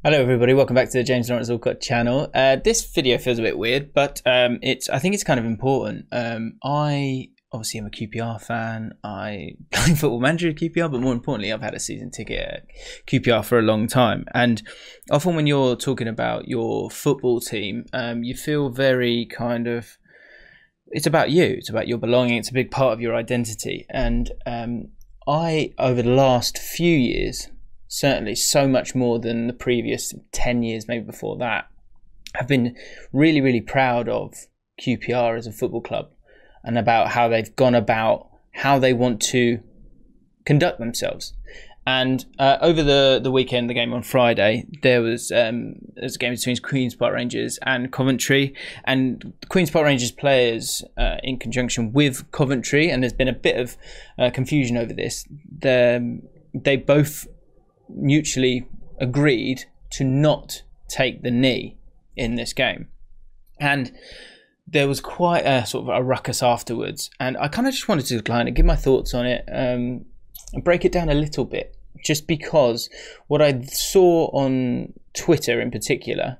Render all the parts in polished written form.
Hello everybody, welcome back to the James Lawrence Alcott channel. This video feels a bit weird, but I think it's kind of important. I obviously am a QPR fan. I play Football Manager at QPR, but more importantly, I've had a season ticket at QPR for a long time. And often when you're talking about your football team, you feel very kind of, it's about you, it's about your belonging, it's a big part of your identity. And I, over the last few years, certainly so much more than the previous 10 years, maybe before that, I've been really, really proud of QPR as a football club and about how they've gone about how they want to conduct themselves. And over the weekend, the game on Friday, there was a game between Queen's Park Rangers and Coventry, and Queen's Park Rangers players in conjunction with Coventry, and there's been a bit of confusion over this. They both mutually agreed to not take the knee in this game, and there was quite a sort of a ruckus afterwards, and I kind of just wanted to kind of give my thoughts on it and break it down a little bit, just because what I saw on Twitter in particular,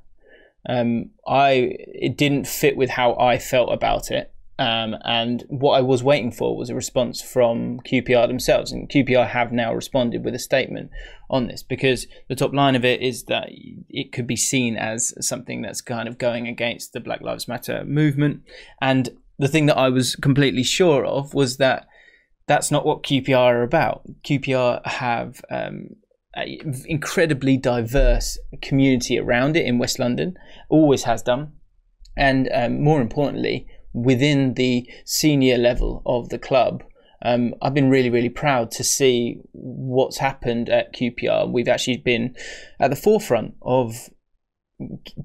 it didn't fit with how I felt about it. And what I was waiting for was a response from QPR themselves, and QPR have now responded with a statement on this, because the top line of it is that it could be seen as something that's kind of going against the Black Lives Matter movement. And the thing that I was completely sure of was that that's not what QPR are about. QPR have an incredibly diverse community around it in West London, always has done, and more importantly, within the senior level of the club, I've been really, really proud to see what's happened at QPR. We've actually been at the forefront of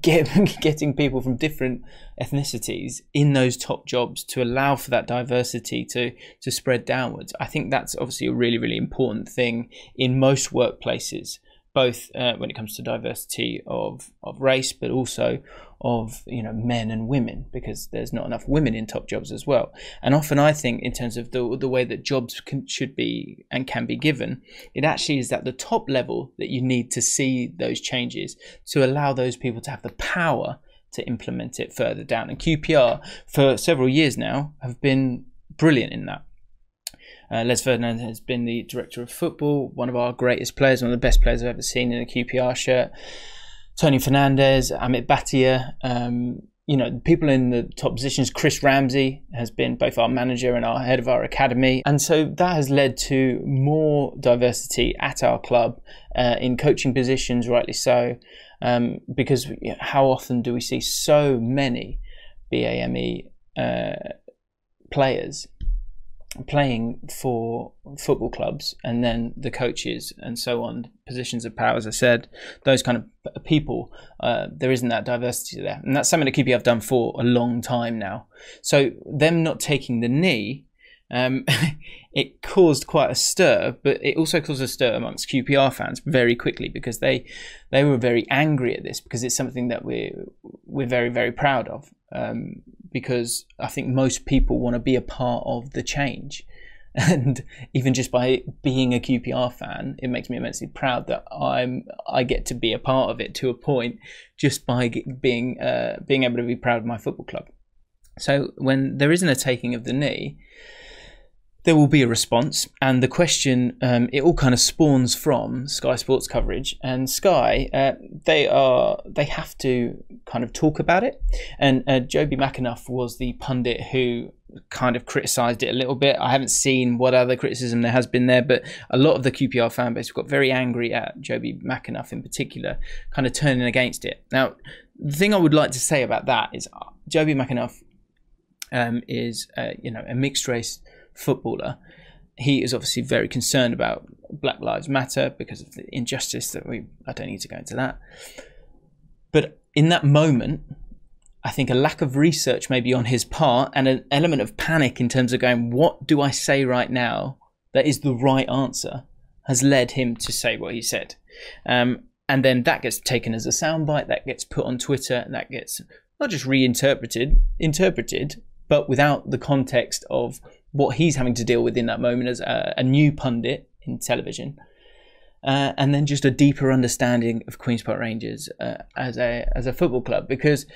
getting people from different ethnicities in those top jobs to allow for that diversity to spread downwards. I think that's obviously a really, really important thing in most workplaces, both when it comes to diversity of race, but also of men and women, because there's not enough women in top jobs as well. And often I think in terms of the way that jobs should be and can be given, it actually is at the top level that you need to see those changes to allow those people to have the power to implement it further down. And QPR for several years now have been brilliant in that. Les Ferdinand has been the director of football, one of our greatest players, one of the best players I've ever seen in a QPR shirt. Tony Fernandez, Amit Bhatia, people in the top positions. Chris Ramsey has been both our manager and our head of our academy. And so that has led to more diversity at our club in coaching positions, rightly so, because how often do we see so many BAME players playing for football clubs, and then the coaches and so on, positions of power, as I said, those kind of people, there isn't that diversity there. And that's something that QPR have done for a long time now. So them not taking the knee, it caused quite a stir, but it also caused a stir amongst QPR fans very quickly, because they were very angry at this, because it's something that we're very, very proud of. Because I think most people want to be a part of the change, and even just by being a QPR fan, it makes me immensely proud that I get to be a part of it to a point, just by being able to be proud of my football club. So when there isn't a taking of the knee, there will be a response, and the question, it all kind of spawns from Sky Sports coverage, and Sky, they have to kind of talk about it. And Joby McAnuff was the pundit who kind of criticised it a little bit. I haven't seen what other criticism there has been there, but a lot of the QPR fan base got very angry at Joby McAnuff in particular, kind of turning against it. Now, the thing I would like to say about that is Joby McAnuff is a mixed race footballer. He is obviously very concerned about Black Lives Matter because of the injustice that I don't need to go into that. But in that moment, I think a lack of research maybe on his part, and an element of panic in terms of going, what do I say right now that is the right answer, has led him to say what he said. And then that gets taken as a soundbite, that gets put on Twitter, and that gets not just interpreted, but without the context of what he's having to deal with in that moment as a new pundit in television. and then just a deeper understanding of Queen's Park Rangers as a football club. Because,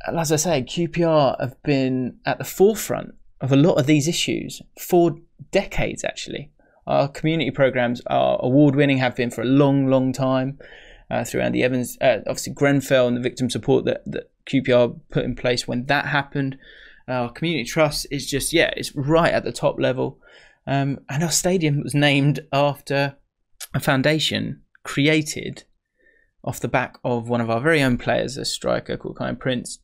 as I say, QPR have been at the forefront of a lot of these issues for decades, actually. Our community programs are award-winning, have been for a long, long time, through Andy Evans, obviously Grenfell and the victim support that QPR put in place when that happened. Our community trust is just, it's right at the top level. And our stadium was named after a foundation created off the back of one of our very own players, a striker called Kyan Prince,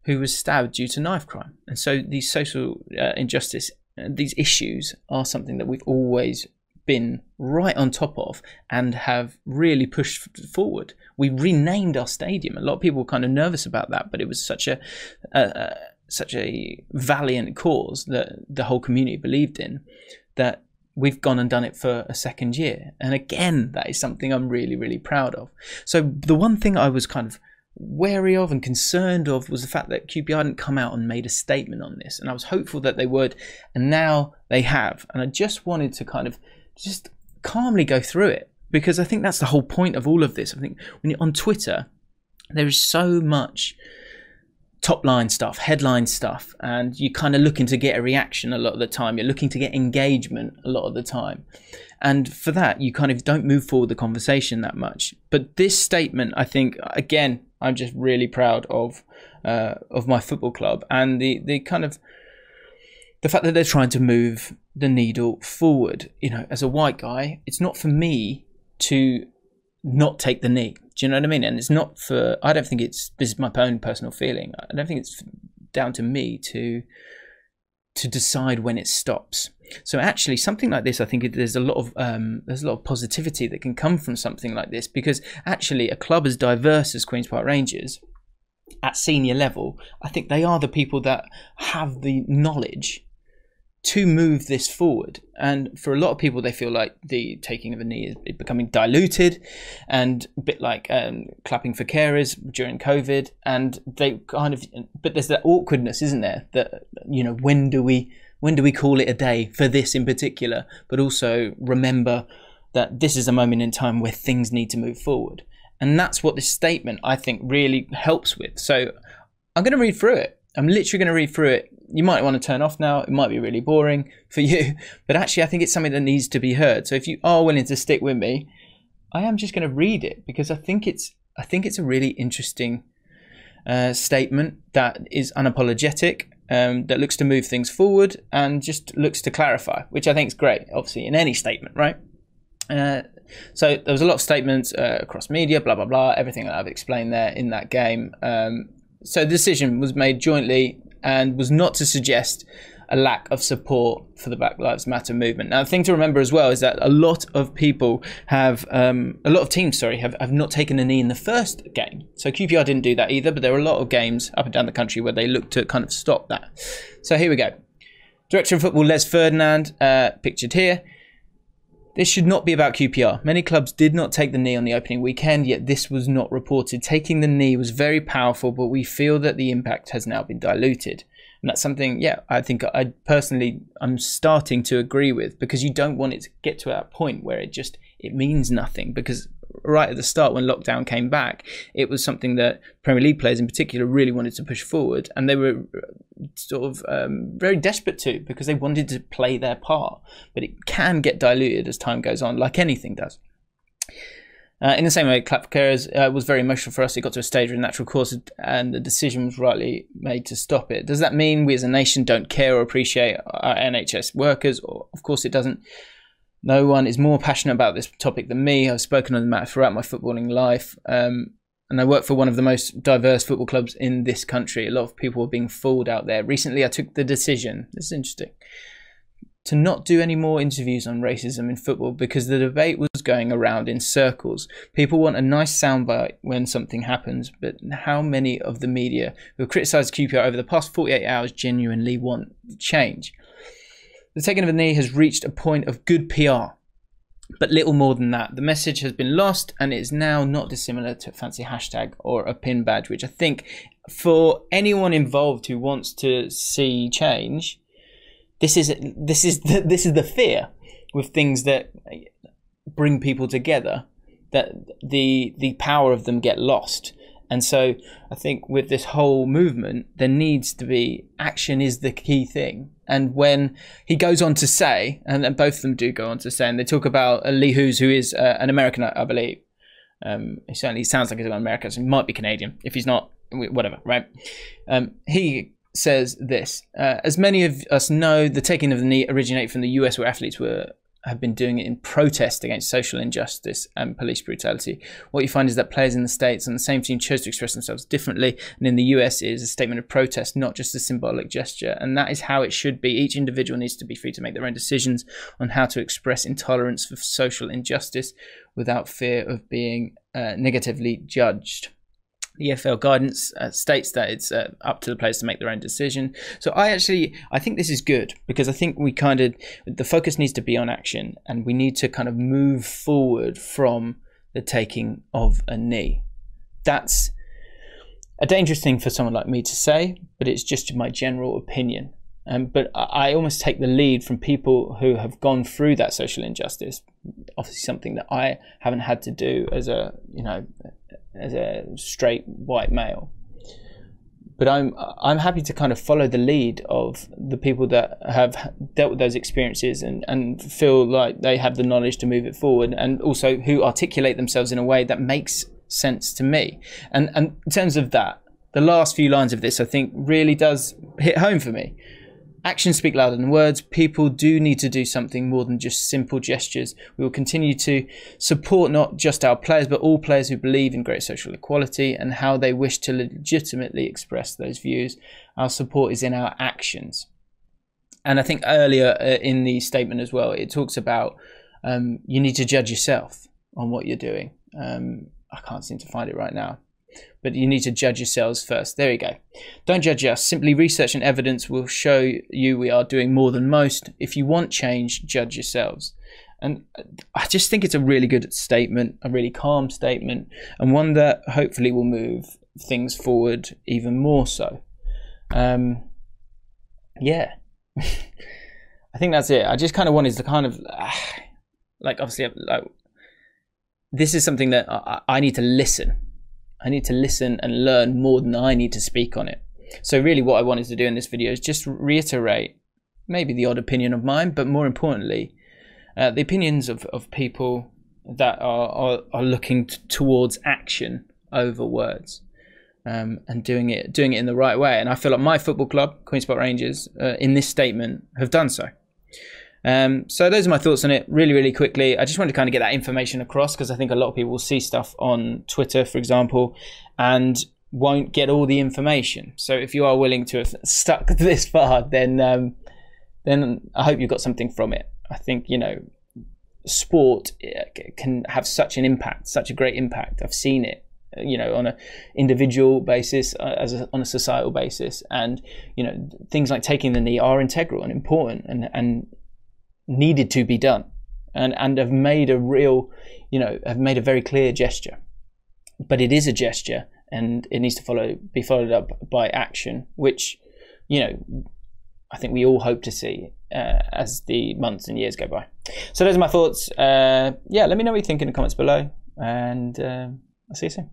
who was stabbed due to knife crime. And so these social injustice, these issues are something that we've always been right on top of and have really pushed forward. We renamed our stadium. A lot of people were kind of nervous about that, but it was such a valiant cause that the whole community believed in, that we've gone and done it for a second year. And again, that is something I'm really, really proud of. So the one thing I was kind of wary of and concerned of was the fact that QPR hadn't come out and made a statement on this. And I was hopeful that they would, and now they have. And I just wanted to kind of just calmly go through it, because I think that's the whole point of all of this. I think when you're on Twitter, there is so much top line stuff, headline stuff, and you're kind of looking to get a reaction a lot of the time. You're looking to get engagement a lot of the time. And for that, you kind of don't move forward the conversation that much. But this statement, I think, again, I'm just really proud of my football club, and the kind of the fact that they're trying to move the needle forward. You know, as a white guy, it's not for me to not take the knee. Do you know what I mean? And it's not for, I don't think it's, this is my own personal feeling, I don't think it's down to me to decide when it stops. So actually something like this, I think there's a lot of positivity that can come from something like this, because actually a club as diverse as Queen's Park Rangers at senior level, I think they are the people that have the knowledge to move this forward. And for a lot of people, they feel like the taking of a knee is becoming diluted, and a bit like clapping for carers during COVID. And they kind of, but there's that awkwardness, isn't there? That, you know, when do we call it a day for this in particular? But also remember that this is a moment in time where things need to move forward. And that's what this statement, I think, really helps with. So I'm going to read through it. I'm literally going to read through it. You might want to turn off now. It might be really boring for you, but actually I think it's something that needs to be heard. So if you are willing to stick with me, I am just going to read it, because I think it's a really interesting statement that is unapologetic, that looks to move things forward and just looks to clarify, which I think is great, obviously, in any statement, right? So there was a lot of statements across media, blah, blah, blah, everything that I've explained there in that game. So the decision was made jointly and was not to suggest a lack of support for the Black Lives Matter movement. Now, the thing to remember as well is that a lot of people have, a lot of teams, have not taken a knee in the first game. So QPR didn't do that either, but there were a lot of games up and down the country where they looked to kind of stop that. So here we go. Director of Football Les Ferdinand, pictured here. This should not be about QPR. Many clubs did not take the knee on the opening weekend, yet this was not reported. Taking the knee was very powerful, but we feel that the impact has now been diluted. And that's something, I think I'm starting to agree with, because you don't want it to get to that point where it means nothing. Because right at the start, when lockdown came back, it was something that Premier League players in particular really wanted to push forward, and they were sort of very desperate to, because they wanted to play their part. But it can get diluted as time goes on, like anything does. In the same way, Clap for Carers was very emotional for us. It got to a stage of natural course, and the decision was rightly made to stop it. Does that mean we as a nation don't care or appreciate our NHS workers? Of course it doesn't. No one is more passionate about this topic than me. I've spoken on the matter throughout my footballing life, and I work for one of the most diverse football clubs in this country. A lot of people are being fooled out there. Recently, I took the decision, this is interesting, to not do any more interviews on racism in football, because the debate was going around in circles. People want a nice soundbite when something happens, but how many of the media who have criticised QPR over the past 48 hours genuinely want change? The taking of a knee has reached a point of good PR, but little more than that. The message has been lost, and it is now not dissimilar to a fancy hashtag or a pin badge, which I think for anyone involved who wants to see change, this is the fear with things that bring people together, that the power of them get lost. And so I think with this whole movement, there needs to be action is the key thing. And when he goes on to say, and both of them do go on to say, and they talk about Lee Hughes, who is an American, I believe. He certainly sounds like he's an American, so he might be Canadian. If he's not, whatever, right? He says this: as many of us know, the taking of the knee originated from the US, where athletes have been doing it in protest against social injustice and police brutality. What you find is that players in the States on the same team chose to express themselves differently, and in the US it is a statement of protest, not just a symbolic gesture. And that is how it should be. Each individual needs to be free to make their own decisions on how to express intolerance for social injustice without fear of being negatively judged. The EFL guidance states that it's up to the players to make their own decision. So I think this is good, because I think the focus needs to be on action, and we need to kind of move forward from the taking of a knee. That's a dangerous thing for someone like me to say, but it's just my general opinion. But I almost take the lead from people who have gone through that social injustice. Obviously something that I haven't had to do as a straight white male. But I'm happy to kind of follow the lead of the people that have dealt with those experiences and feel like they have the knowledge to move it forward, and also who articulate themselves in a way that makes sense to me. And in terms of that, the last few lines of this I think really does hit home for me. Actions speak louder than words. People do need to do something more than just simple gestures. We will continue to support not just our players, but all players who believe in great social equality and how they wish to legitimately express those views. Our support is in our actions. And I think earlier in the statement as well, it talks about you need to judge yourself on what you're doing. I can't seem to find it right now. But you need to judge yourselves first. There you go. Don't judge us. Simply research and evidence will show you we are doing more than most. If you want change, judge yourselves. And I just think it's a really good statement, a really calm statement, and one that hopefully will move things forward even more so. Yeah. I think that's it. I just kind of wanted to kind of, obviously, this is something that I need to listen. I need to listen and learn more than I need to speak on it. So really what I wanted to do in this video is just reiterate maybe the odd opinion of mine, but more importantly, the opinions of people that are looking towards action over words, and doing it in the right way. And I feel like my football club, Queen's Park Rangers, in this statement have done so. So those are my thoughts on it really, really quickly. I just wanted to kind of get that information across, because I think a lot of people will see stuff on Twitter, for example, and won't get all the information. So if you are willing to have stuck this far, then I hope you got something from it. I think, sport can have such an impact, such a great impact. I've seen it, on an individual basis, on a societal basis. And, things like taking the knee are integral and important and needed to be done, and have made a real, have made a very clear gesture. But it is a gesture, and it needs to be followed up by action, which, I think we all hope to see as the months and years go by. So those are my thoughts. Yeah, let me know what you think in the comments below, and I'll see you soon.